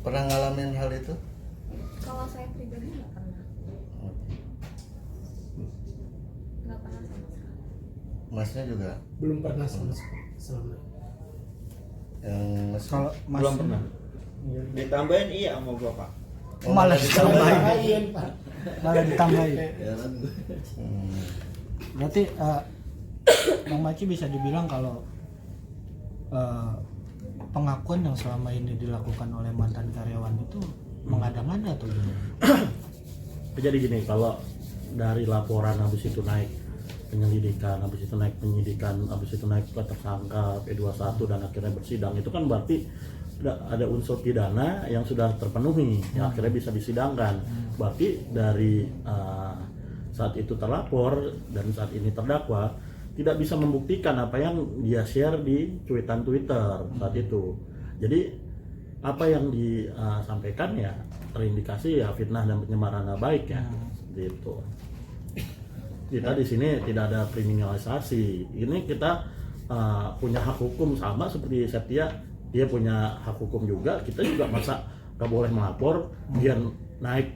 Pernah ngalamin hal itu? Kalau saya pribadi nggak pernah sama sekali. Masnya juga Belum pernah sama sekali selama. yang Kalau Mas Belum pernah. Ditambahin iya sama bapak. malah ditambahin. Tambahin, Pak. Malah ditambahin. Hmm. Berarti Bang Maci bisa dibilang kalau pengakuan yang selama ini dilakukan oleh mantan karyawan itu mengada-ngada atau gimana? Jadi gini, kalau dari laporan habis itu naik penyelidikan, habis itu naik penyidikan, habis itu naik ke tersangka P21 dan akhirnya bersidang, itu kan berarti ada unsur pidana yang sudah terpenuhi, yang akhirnya bisa disidangkan. Berarti dari saat itu terlapor dan saat ini terdakwa tidak bisa membuktikan apa yang dia share di cuitan Twitter saat itu. Jadi apa yang disampaikan ya terindikasi ya fitnah dan pencemaran nama baik ya, seperti itu. Kita di sini tidak ada kriminalisasi. Ini kita punya hak hukum sama seperti Septia, dia punya hak hukum juga. Kita juga masa nggak boleh melapor, dia naik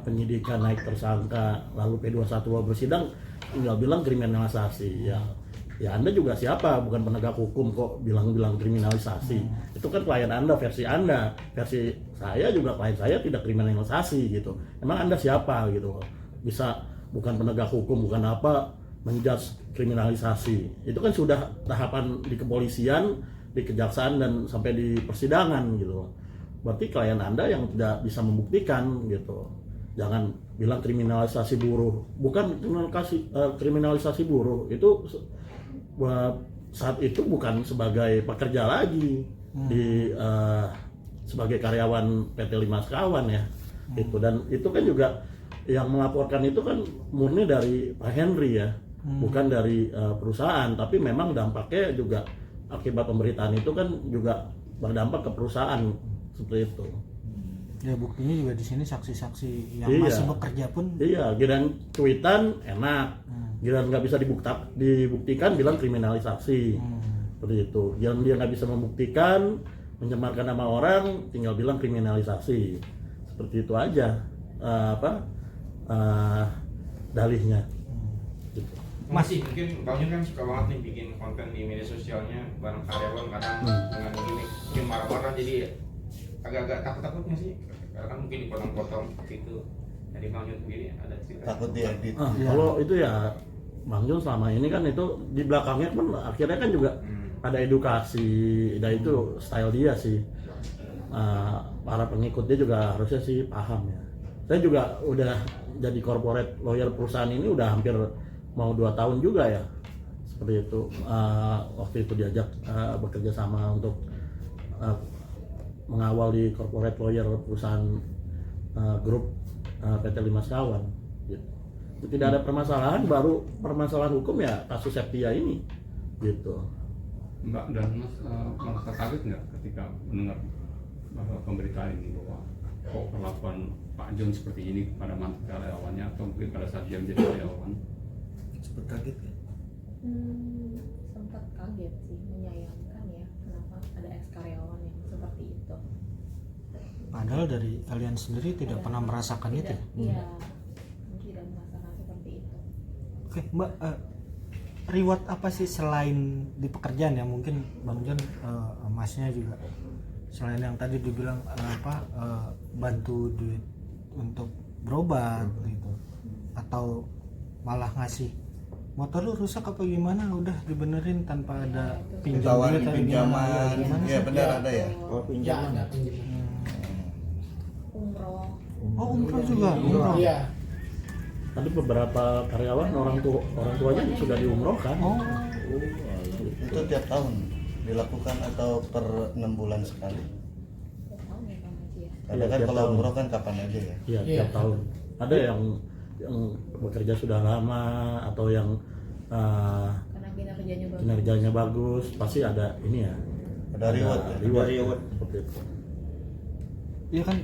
penyidikan, naik tersangka, lalu P21 bersidang, tinggal bilang kriminalisasi. Ya Anda juga siapa? Bukan penegak hukum kok bilang-bilang kriminalisasi. Itu kan klien Anda, versi Anda. Versi saya juga klien saya tidak kriminalisasi gitu. Emang Anda siapa gitu? Bisa bukan penegak hukum, bukan apa, menjudge kriminalisasi. Itu kan sudah tahapan di kepolisian, di kejaksaan dan sampai di persidangan gitu. Berarti klien Anda yang tidak bisa membuktikan gitu. Jangan bilang kriminalisasi buruh. Bukan kriminalisasi buruh. Itu saat itu bukan sebagai pekerja lagi di sebagai karyawan PT Lima Sekawan ya. Itu dan itu kan juga yang melaporkan itu kan murni dari Pak Henry ya. Bukan dari perusahaan, tapi memang dampaknya juga akibat pemberitaan itu kan juga berdampak ke perusahaan seperti itu. Ya buktinya juga di sini saksi-saksi yang Iya. masih bekerja pun. Iya, giliran tweetan enak, giliran nggak bisa dibuktikan bilang kriminalisasi, seperti itu. Giliran dia nggak bisa membuktikan, mencemarkan nama orang, tinggal bilang kriminalisasi, seperti itu aja. Dalihnya. Gitu. Masih mungkin Bang Yun kan suka banget nih bikin konten di media sosialnya bareng karyawan kadang dengan gimmick mungkin marah-marah, jadi agak-agak takut-takutnya sih karena kan mungkin dipotong-potong gitu. Jadi Bang Yun sendiri ada cerita Takut diedit. Iya. Kalau itu ya Bang Jun selama ini kan itu di belakangnya kan akhirnya kan juga ada edukasi, dan itu style dia sih. Para pengikutnya juga harusnya sih paham ya. Saya juga udah jadi corporate lawyer perusahaan ini udah hampir mau 2 tahun juga ya, seperti itu. Waktu itu diajak bekerja sama untuk mengawal di corporate lawyer perusahaan grup PT Lima Sekawan gitu. Tidak ada permasalahan, baru permasalahan hukum ya kasus Septia ini gitu. Mbak dan Mas merasa kaget nggak ketika mendengar pemberitaan ini bahwa kok perlakuan Pak John seperti ini kepada mantan karyawannya atau mungkin pada saat dia menjadi karyawan? Sempat kaget ya? Sempat kaget sih, menyayangkan ya kenapa ada ex karyawan yang seperti itu. Padahal dari kalian sendiri tidak pernah merasakan itu. Iya, tidak merasakan seperti itu. Oke, Mbak, reward apa sih selain di pekerjaan ya? Mungkin Bang John, Masnya juga selain yang tadi dibilang bantu duit untuk berobat gitu, atau malah ngasih motor lu rusak apa gimana udah dibenerin tanpa ada pinjam Ditawarin duit atau pinjaman. gimana Iya sih? benar ada ya. Oh, Ya pinjaman. ada pinjaman. Umroh. Oh umroh juga, umroh. Iya. Tadi beberapa karyawan orang tuanya sudah diumrohkan. Oh, Itu tiap tahun dilakukan atau per 6 bulan sekali? Tiap tahun ya Bang Haji ya. Ada kan tiap kalau tahun. umroh kan kapan aja ya? Iya, Iya. tiap tahun. Ada yang bekerja sudah lama atau yang Karena kinerjanya bagus. kinerjanya bagus, pasti ada ini ya. Ada reward ya? Reward, Reward. seperti itu. iya kan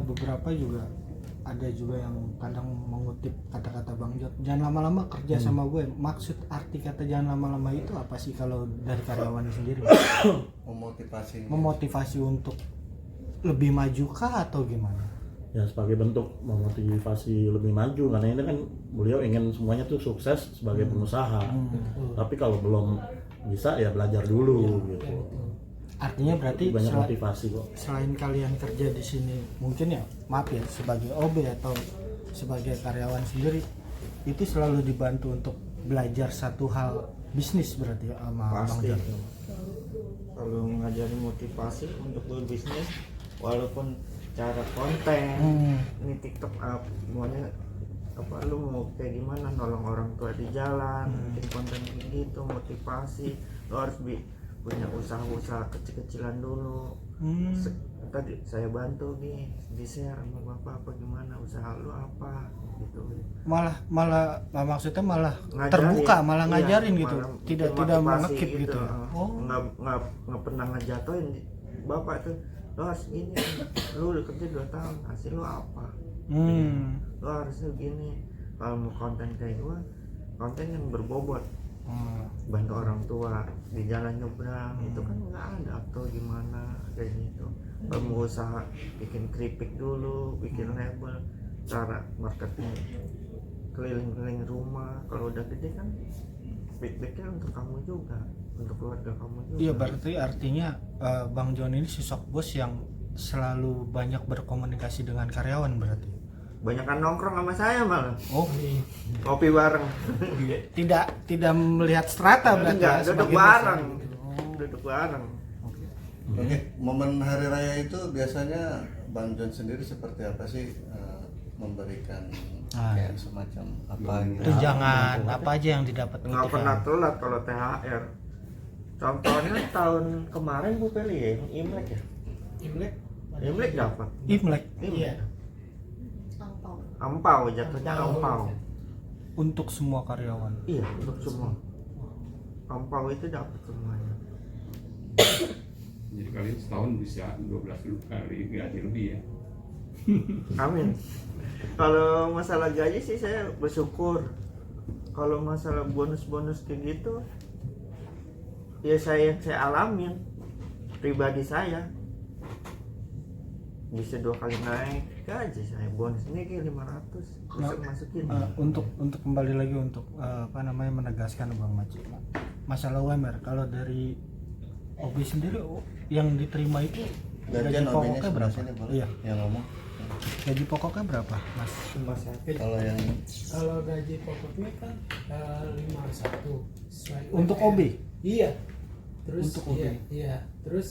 beberapa juga ada juga yang kadang mengutip kata-kata Bang Jod, jangan lama-lama kerja sama gue. Maksud arti kata jangan lama-lama itu apa sih kalau dari karyawan sendiri? Memotivasi. Memotivasi untuk lebih maju kah atau gimana? Ya sebagai bentuk memotivasi lebih maju, karena ini kan beliau ingin semuanya tuh sukses sebagai pengusaha. Tapi kalau belum bisa ya belajar dulu gitu. Artinya berarti Banyak motivasi kok. selain kalian kerja di sini mungkin ya, maaf ya, sebagai OB atau sebagai karyawan sendiri itu selalu dibantu untuk belajar satu hal bisnis berarti ya sama Bang Pasti. Jon. Kalau ngajarin motivasi untuk berbisnis, walaupun cara konten, ini TikTok semuanya apa, lu mau kayak gimana nolong orang tua di jalan, bikin konten kayak gitu, motivasi, lu harus punya usaha-usaha kecil-kecilan dulu. Tadi saya bantu nih di share sama bapak apa gimana usaha lu apa gitu. Malah maksudnya malah Ngajarin, terbuka, malah iya, ngajarin gitu, malah tidak motivasi mengekip gitu. Oh, nggak pernah ngejatuhin bapak tuh, lo harus gini, lu udah kerja 2 tahun, hasil lu apa, lo harusnya gini. Kalau mau konten kayak gua, konten yang berbobot, bantu orang tua di jalan nyebrang, itu kan nggak ada atau gimana kayak gitu. Kalau mau usaha bikin keripik dulu, bikin label, cara marketing keliling-keliling rumah. Kalau udah gede kan feedbacknya untuk kamu juga, untuk keluarga kamu juga. iya, berarti artinya Bang Jon ini sosok bos yang selalu banyak berkomunikasi dengan karyawan berarti. Banyakan nongkrong sama saya malah, Oh, ngopi bareng. tidak melihat strata berarti. Enggak, ya, duduk sebagai bos. bareng, duduk bareng. Oke, momen hari raya itu biasanya Bang Jon sendiri seperti apa sih, memberikan kayak semacam apa gitu? Tunjangan apa aja yang didapat Nggak ketika pernah telat kalau THR. Contohnya tahun kemarin Bu Peli ya, yang Imlek ya. Imlek dapat. Imlek Imlek. Angpau. Ampau, jatuhnya ampau. untuk semua karyawan. Iya, untuk semua. Ampau itu dapat semuanya. Jadi kalian setahun bisa 12 kali gaji lebih ya. Amin. Kalau masalah gaji sih saya bersyukur. Kalau masalah bonus-bonus kayak gitu, ya saya alamin pribadi saya. Bisa 2 kali naik gaji saya, bonus ini kayak 500 bisa masukin. Untuk kembali lagi untuk menegaskan Bang Maci, masalah UMR, kalau dari OB sendiri yang diterima itu gaji Gajian OB-nya pokoknya sebelah berapa? sini boleh Iya, yang ngomong. gaji pokoknya berapa, Mas? Kalau yang Kalau gaji pokoknya kan 51 sesuai Untuk UMR. OB? Iya. Terus Untuk OB? Iya. Terus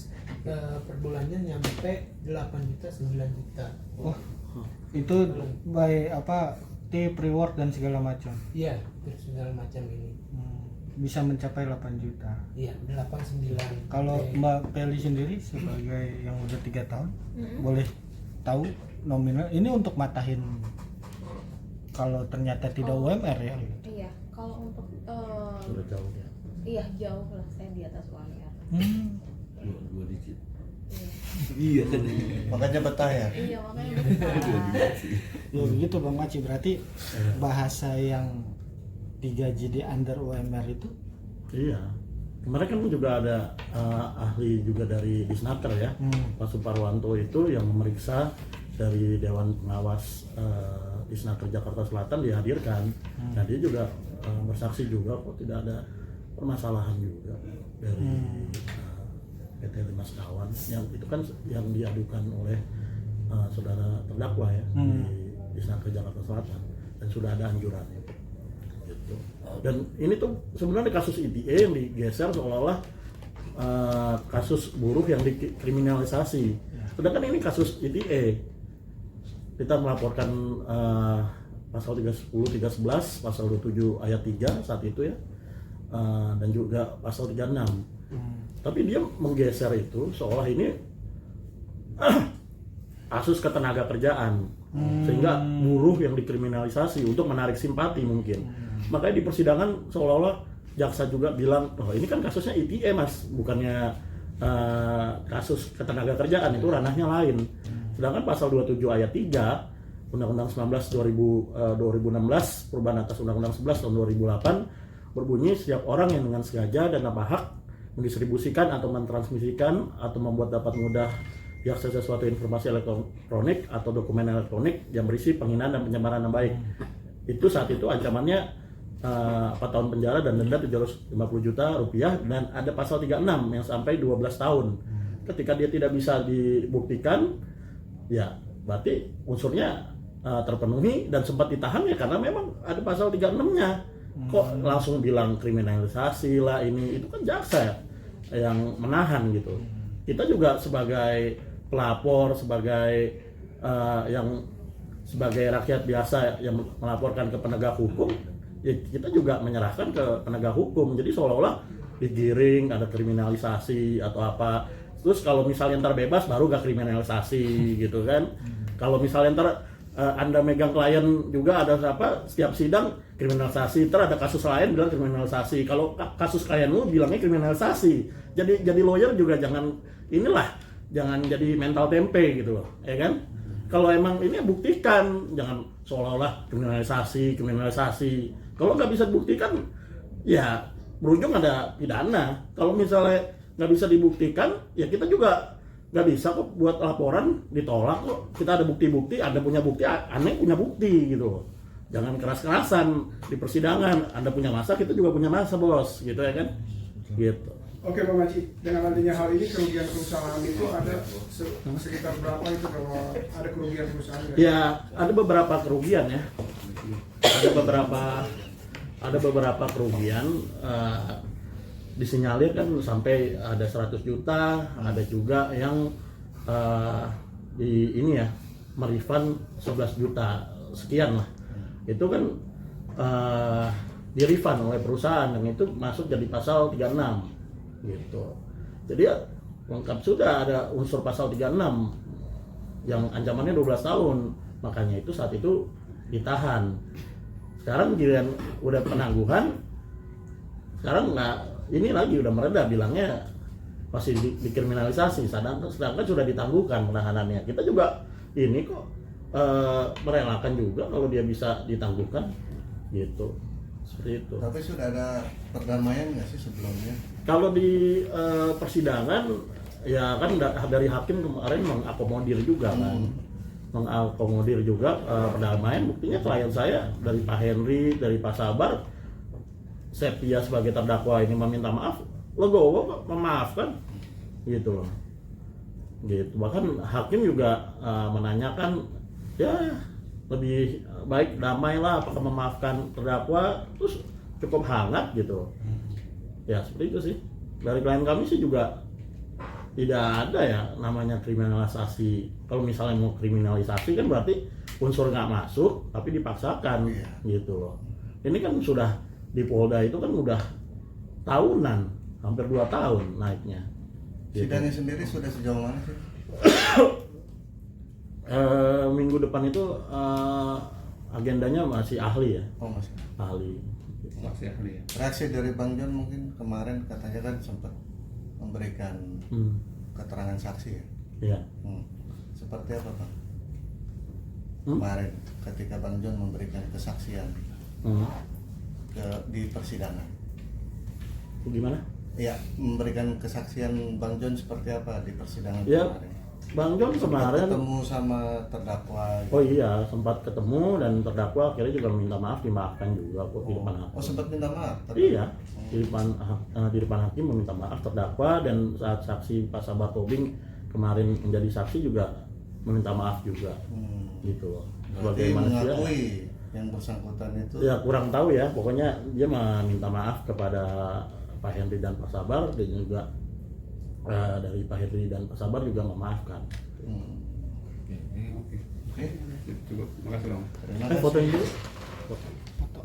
per bulannya nyampe 8 juta 9 juta. Oh, itu by tip, reward dan segala macam. Iya, terus segala macam ini. Bisa mencapai 8 juta. Iya, 8 9. Kalau Mbak Peli sendiri sebagai yang udah 3 tahun, boleh tahu nominal ini untuk matahin kalau ternyata tidak UMR ya? Iya, kalau untuk Sudah jauh ya. iya jauh lah, saya di atas UMR. Dua digit. Iya. makanya betah ya. Iya, makanya besar. Ya begitu Bang Maci, berarti bahasa yang digaji di under UMR itu. Iya. Kemarin kan juga ada ahli juga dari Disnaker ya, Pak Suparwanto itu yang memeriksa dari Dewan Pengawas Disnaker Jakarta Selatan dihadirkan. Nah dia juga bersaksi juga kok tidak ada permasalahan juga dari PT Lima Sekawan yang itu kan yang diadukan oleh saudara terdakwa ya di Disnaker Jakarta Selatan, dan sudah ada anjurannya. Gitu. Dan ini tuh sebenarnya kasus ITE yang digeser seolah-olah kasus buruh yang dikriminalisasi. Sedangkan ini kasus ITE. Kita melaporkan pasal 310, 311, pasal 27 ayat 3 saat itu ya, dan juga pasal 36. Tapi dia menggeser itu seolah ini kasus ketenaga kerjaan, sehingga buruh yang dikriminalisasi untuk menarik simpati mungkin. Makanya di persidangan seolah-olah jaksa juga bilang, oh ini kan kasusnya ITE mas, bukannya kasus ketenaga kerjaan, itu ranahnya lain. Sedangkan pasal 27 ayat 3 Undang-Undang 19 2016 perubahan atas Undang-Undang 11 tahun 2008 berbunyi, setiap orang yang dengan sengaja dan tanpa hak mendistribusikan atau mentransmisikan atau membuat dapat mudah diakses sesuatu informasi elektronik atau dokumen elektronik yang berisi penghinaan dan pencemaran nama baik. Itu saat itu ancamannya 4 tahun penjara dan denda 750 juta rupiah, dan ada pasal 36 yang sampai 12 tahun. Ketika dia tidak bisa dibuktikan, ya berarti unsurnya terpenuhi dan sempat ditahan ya karena memang ada pasal 36-nya. Kok langsung bilang kriminalisasi lah ini, itu kan jaksa yang menahan gitu. Kita juga sebagai pelapor, sebagai sebagai rakyat biasa yang melaporkan ke penegak hukum, ya kita juga menyerahkan ke penegak hukum. Jadi seolah-olah digiring ada kriminalisasi atau apa. Terus kalau misalnya ntar bebas baru gak kriminalisasi gitu kan. Kalau misalnya ntar Anda megang klien juga ada apa setiap sidang kriminalisasi, ntar ada kasus lain bilang kriminalisasi. Kalau kasus klien lu bilangnya kriminalisasi. Jadi lawyer juga jangan jadi mental tempe gitu loh, ya kan? Kalau emang ini buktikan, jangan seolah-olah kriminalisasi. Kalau nggak bisa dibuktikan, ya berujung ada pidana. Kalau misalnya nggak bisa dibuktikan, ya kita juga nggak bisa kok buat laporan ditolak kok. Kita ada bukti-bukti, Anda punya bukti, Anda punya bukti gitu. Jangan keras-kerasan di persidangan. Anda punya masa, kita juga punya masa bos, gitu ya kan? Gitu. Oke Pak Maji, dengan adanya hal ini kerugian perusahaan itu ada sekitar berapa itu kalau ada kerugian perusahaan? Ya ada beberapa kerugian ya. Ada beberapa kerugian. Disinyalir kan sampai ada 100 juta, ada juga yang merefund 11 juta sekian lah. Itu kan di-refund oleh perusahaan, dan itu masuk jadi pasal 36 gitu. Jadi ya, lengkap sudah ada unsur pasal 36 yang ancamannya 12 tahun. Makanya itu saat itu ditahan. Sekarang giliran udah penangguhan, sekarang nggak ini lagi udah mereda, bilangnya masih dikriminalisasi, sedangkan sudah ditangguhkan penahanannya. Kita juga ini kok merelakan juga kalau dia bisa ditangguhkan gitu, seperti itu. Tapi sudah ada perdamaian nggak sih sebelumnya? Kalau di persidangan ya kan dari hakim kemarin mengakomodir juga kan, mengakomodir juga perdamaian. Buktinya klien saya dari Pak Henry, dari Pak Sabar, Sepia sebagai terdakwa ini meminta maaf, legowo kok memaafkan gitu loh. Gitu. Bahkan hakim juga menanyakan ya lebih baik damai lah, apakah memaafkan terdakwa, terus cukup hangat gitu. Ya seperti itu sih. Dari klien kami sih juga tidak ada ya namanya kriminalisasi. Kalau misalnya mau kriminalisasi kan berarti unsur nggak masuk tapi dipaksakan gitu loh. Ini kan sudah di Polda itu kan udah tahunan, hampir 2 tahun naiknya. Sidangnya sendiri sudah sejauh mana sih? Minggu depan itu agendanya masih ahli ya. Oh masih. Ahli. Masih ahli ya. Reaksi dari Bang John mungkin kemarin katanya kan sempat memberikan keterangan saksi ya. Iya. Seperti apa Bang? Kemarin ketika Bang John memberikan kesaksian di persidangan. Gimana? Ya, memberikan kesaksian Bang John seperti apa di persidangan ya, kemarin? Bang John kemarin ketemu sama terdakwa. Oh iya, sempat ketemu dan terdakwa akhirnya juga minta maaf, dimaafkan juga kok di depan hakim. Oh, sempat minta maaf. Iya, di depan hakim meminta maaf terdakwa, dan saat saksi Pak Sabar Tobing kemarin menjadi saksi juga meminta maaf juga. Gitu loh. Sebagai manusia yang bersangkutan itu ya kurang tahu ya, pokoknya dia meminta maaf kepada Pak Henry dan Pak Sabar, dan juga dari Pak Henry dan Pak Sabar juga memaafkan. Oke. Cukup. Makasih dong. Fotoin dulu. Foto.